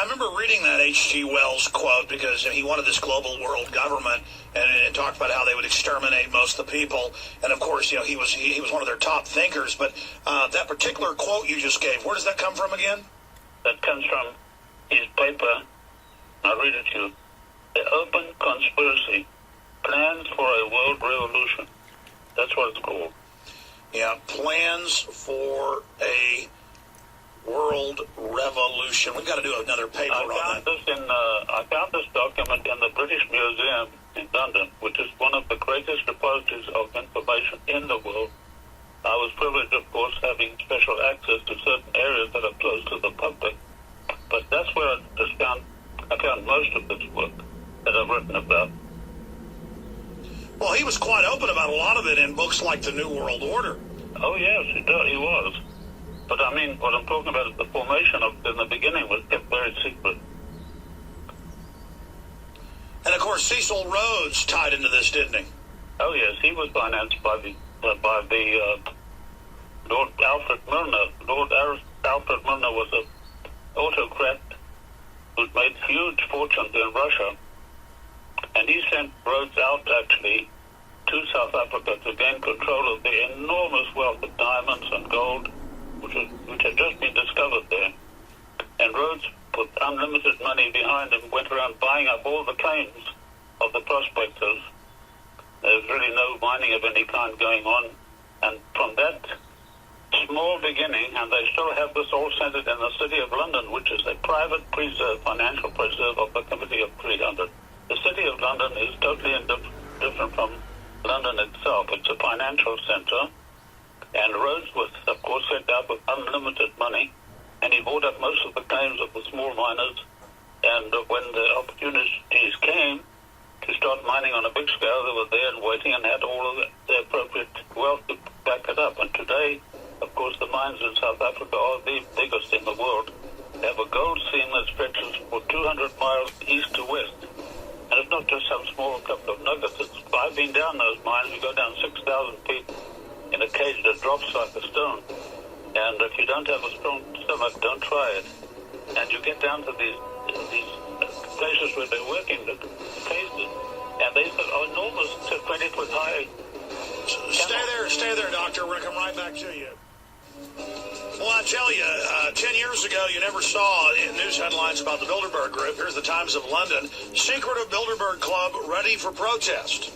remember reading that H.G. Wells quote because he wanted this global world government, and it talked about how they would exterminate most of the people. And of course, he was one of their top thinkers. But that particular quote you just gave, where does that come from again? That comes from his paper. I'll read it to you. The Open Conspiracy: Plans for a World Revolution. That's what it's called. Yeah, Plans for a World Revolution. We've got to do another paper on that. I found this document in the British Museum in London, which is one of the greatest repositories of information in the world. I was privileged, of course, having special access to certain areas that are close to the public. But that's where I found most of this work that I've written about. Well, he was quite open about a lot of it in books like The New World Order. Oh, yes, he was. But I mean, what I'm talking about is the formation of it in the beginning was kept very secret. And of course, Cecil Rhodes tied into this, didn't he? Oh, yes, he was financed by the Lord Alfred Milner. Lord Alfred Milner was an autocrat who'd made huge fortunes in Russia, and he sent Rhodes out actually to South Africa to gain control of the enormous wealth of diamonds and gold which had just been discovered there. And Rhodes put unlimited money behind him, went around buying up all the claims of the prospectors. There's really no mining of any kind going on. And from that small beginning, and they still have this all centered in the City of London, which is a private preserve, financial preserve of the Committee of 300. The City of London is totally different from London itself. It's a financial center. And Rhodes was, of course, sent out with unlimited money, and he bought up most of the claims of the small miners. And when the opportunities came to start mining on a big scale, they were there and waiting and had all of the appropriate wealth to back it up. And today, of course, the mines in South Africa are the biggest in the world. They have a gold seam that stretches for 200 miles east to west. And it's not just some small couple of nuggets. I've been down those mines. We go down 6,000 feet in a cage that drops like a stone. And if you don't have a strong stomach, don't try it. And you get down to these places where they're working, the cases, and they are enormous, 20-foot high. Stay there, Doctor. We're going to come right back to you. Well, I tell you, 10 years ago, you never saw in news headlines about the Bilderberg Group. Here's the Times of London. Secretive Bilderberg Club ready for protest.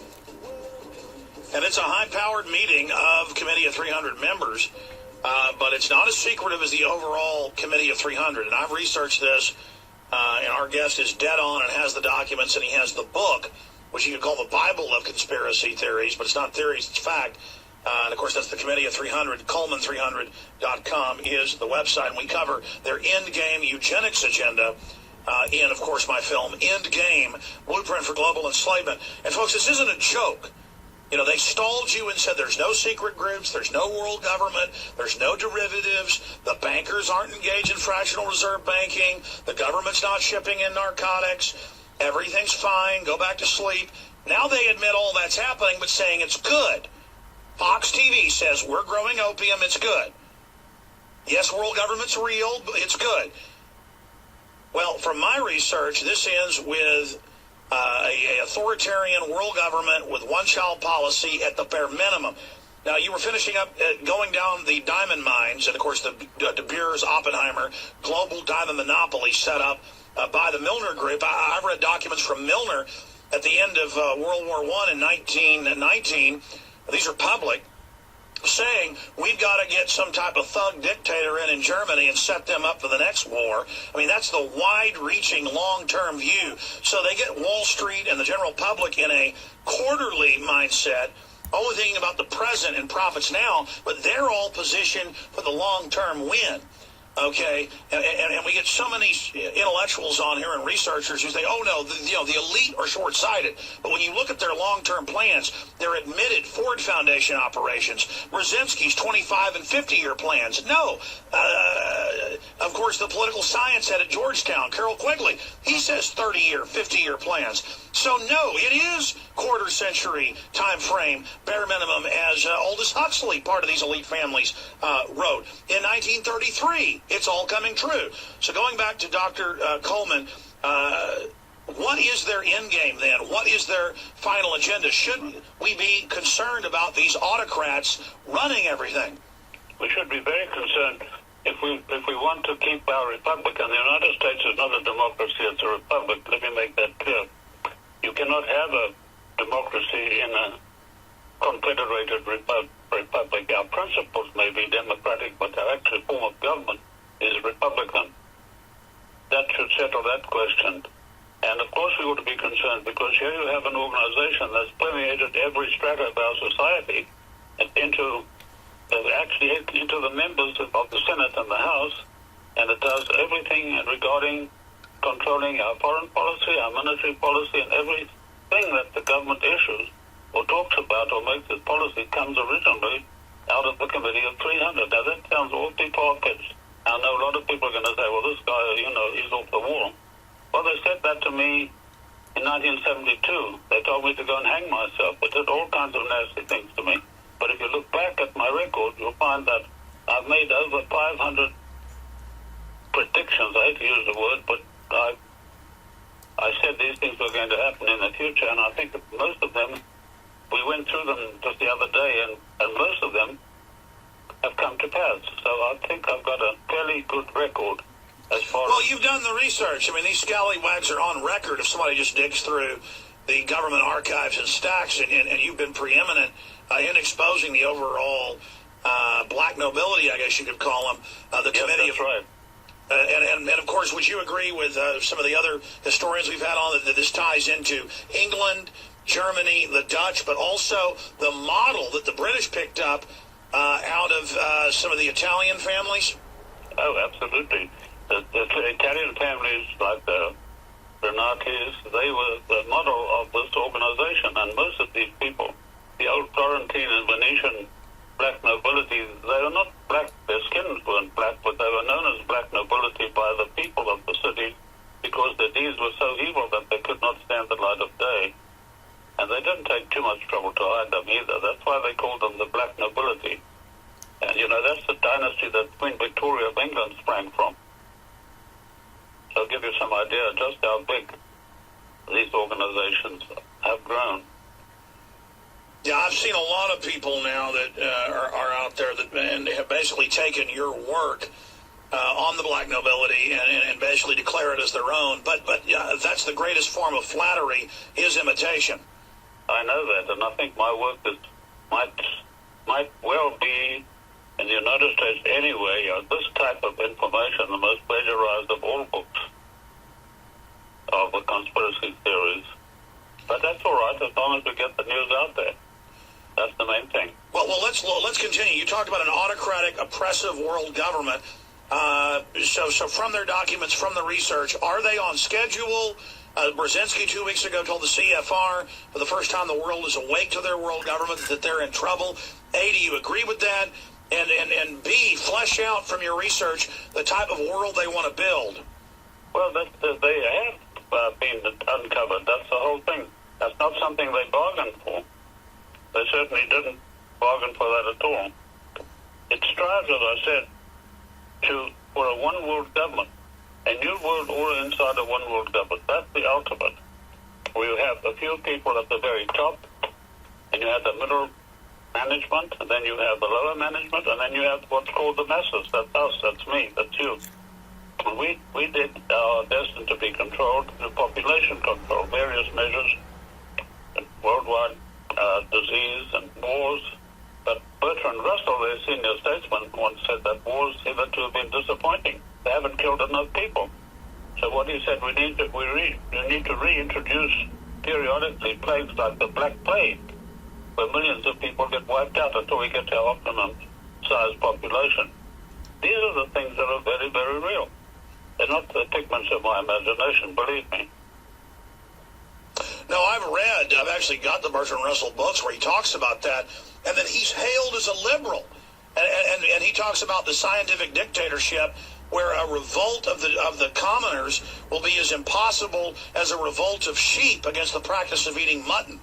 And it's a high-powered meeting of Committee of 300 members, but it's not as secretive as the overall Committee of 300. And I've researched this, and our guest is dead on and has the documents, and he has the book, which you could call the Bible of conspiracy theories, but it's not theories, it's fact. And, of course, that's the Committee of 300. Coleman300.com is the website, and we cover their endgame eugenics agenda in, of course, my film, Endgame, Blueprint for Global Enslavement. And, folks, this isn't a joke. You know, they stalled you and said there's no secret groups, there's no world government, there's no derivatives, the bankers aren't engaged in fractional reserve banking, the government's not shipping in narcotics, everything's fine, go back to sleep. Now they admit all that's happening, but saying it's good. Fox TV says we're growing opium, it's good. Yes, world government's real, but it's good. Well, from my research, this ends with a authoritarian world government with one-child policy at the bare minimum. Now, you were finishing up going down the diamond mines, and, of course, the De Beers Oppenheimer global diamond monopoly set up by the Milner Group. I've read documents from Milner at the end of World War I in 1919. These are public, saying we've got to get some type of thug dictator in Germany and set them up for the next war. I mean, that's the wide-reaching, long-term view. So they get Wall Street and the general public in a quarterly mindset, only thinking about the present and profits now, but they're all positioned for the long-term win. Okay, and we get so many intellectuals on here and researchers who say, oh, no, the elite are short-sighted. But when you look at their long-term plans, they're admitted Ford Foundation operations, Brzezinski's 25- and 50-year plans. No. Of course, the political science head at Georgetown, Carol Quigley, he says 30-year, 50-year plans. So, no, it is quarter-century time frame, bare minimum, as Aldous Huxley, part of these elite families, wrote. In 1933, see it's all coming true. So going back to Dr. Coleman, what is their end game then? What is their final agenda? Should we be concerned about these autocrats running everything? We should be very concerned if we want to keep our republic. And the United States is not a democracy, it's a republic. Let me make that clear. You cannot have a democracy in a confederated republic. Our principles may be democratic, but our actual form of government is republican. That should settle that question. And of course we ought to be concerned, because here you have an organization that's permeated every strata of our society and into the members of the Senate and the House, and it does everything regarding controlling our foreign policy, our military policy, and everything that the government issues or talks about or makes its policy comes originally out of the Committee of 300. Now that sounds awfully far-fetched. I know a lot of people are going to say, well, this guy, he's off the wall. Well, they said that to me in 1972. They told me to go and hang myself. They did all kinds of nasty things to me. But if you look back at my record, you'll find that I've made over 500 predictions. I hate to use the word, but I said these things were going to happen in the future, and I think that most of them, we went through them just the other day, and most of them have come to pass. So I think I've got a fairly good record as far Well, you've done the research. I mean, these scallywags are on record if somebody just digs through the government archives and stacks, and you've been preeminent in exposing the overall black nobility, I guess you could call them, the Yes, committee. That's right. And of course, would you agree with some of the other historians we've had on that this ties into England, Germany, the Dutch, but also the model that the British picked up out of some of the Italian families? Oh, absolutely. The Italian families, like the Renatis, they were the model of this organization, and most of these people, the old Florentine and Venetian black nobility, they were not black, their skins weren't black, but they were known as black nobility by the people of the city because their deeds were so evil that they could not stand the light of day. And they didn't take too much trouble to hide them either. That's why they called them the black nobility. And, that's the dynasty that Queen Victoria of England sprang from. So I'll give you some idea just how big these organizations have grown. Yeah, I've seen a lot of people now that are out there and have basically taken your work on the black nobility and basically declare it as their own. But that's the greatest form of flattery, is imitation. I know that, and I think my work might well be, in the United States anyway, this type of information, the most plagiarized of all books of the conspiracy theories. But that's all right, as long as we get the news out there. That's the main thing. Well, let's continue. You talked about an autocratic, oppressive world government. So from their documents, from the research, are they on schedule? Brzezinski 2 weeks ago told the CFR for the first time the world is awake to their world government, that they're in trouble. A, do you agree with that? And B, flesh out from your research the type of world they want to build. Well, they have been uncovered. That's the whole thing. That's not something they bargained for. They certainly didn't bargain for that at all. It strives, as I said, for a one-world government, a new world order inside a one-world government. That's the ultimate. Where you have a few people at the very top, and you have the middle management, and then you have the lower management, and then you have what's called the masses. That's us, that's me, that's you. We did our best to be controlled through population control, various measures, worldwide disease and wars. But Bertrand Russell, their senior statesman, once said that wars hitherto have been disappointing. They haven't killed enough people. So what he said, we need to reintroduce periodically plagues like the Black Plague, where millions of people get wiped out until we get to our optimum size population. These are the things that are very, very real. They're not the figments of my imagination, believe me. No, I've actually got the Bertrand Russell books where he talks about that, and then he's hailed as a liberal. And he talks about the scientific dictatorship where a revolt of the commoners will be as impossible as a revolt of sheep against the practice of eating mutton.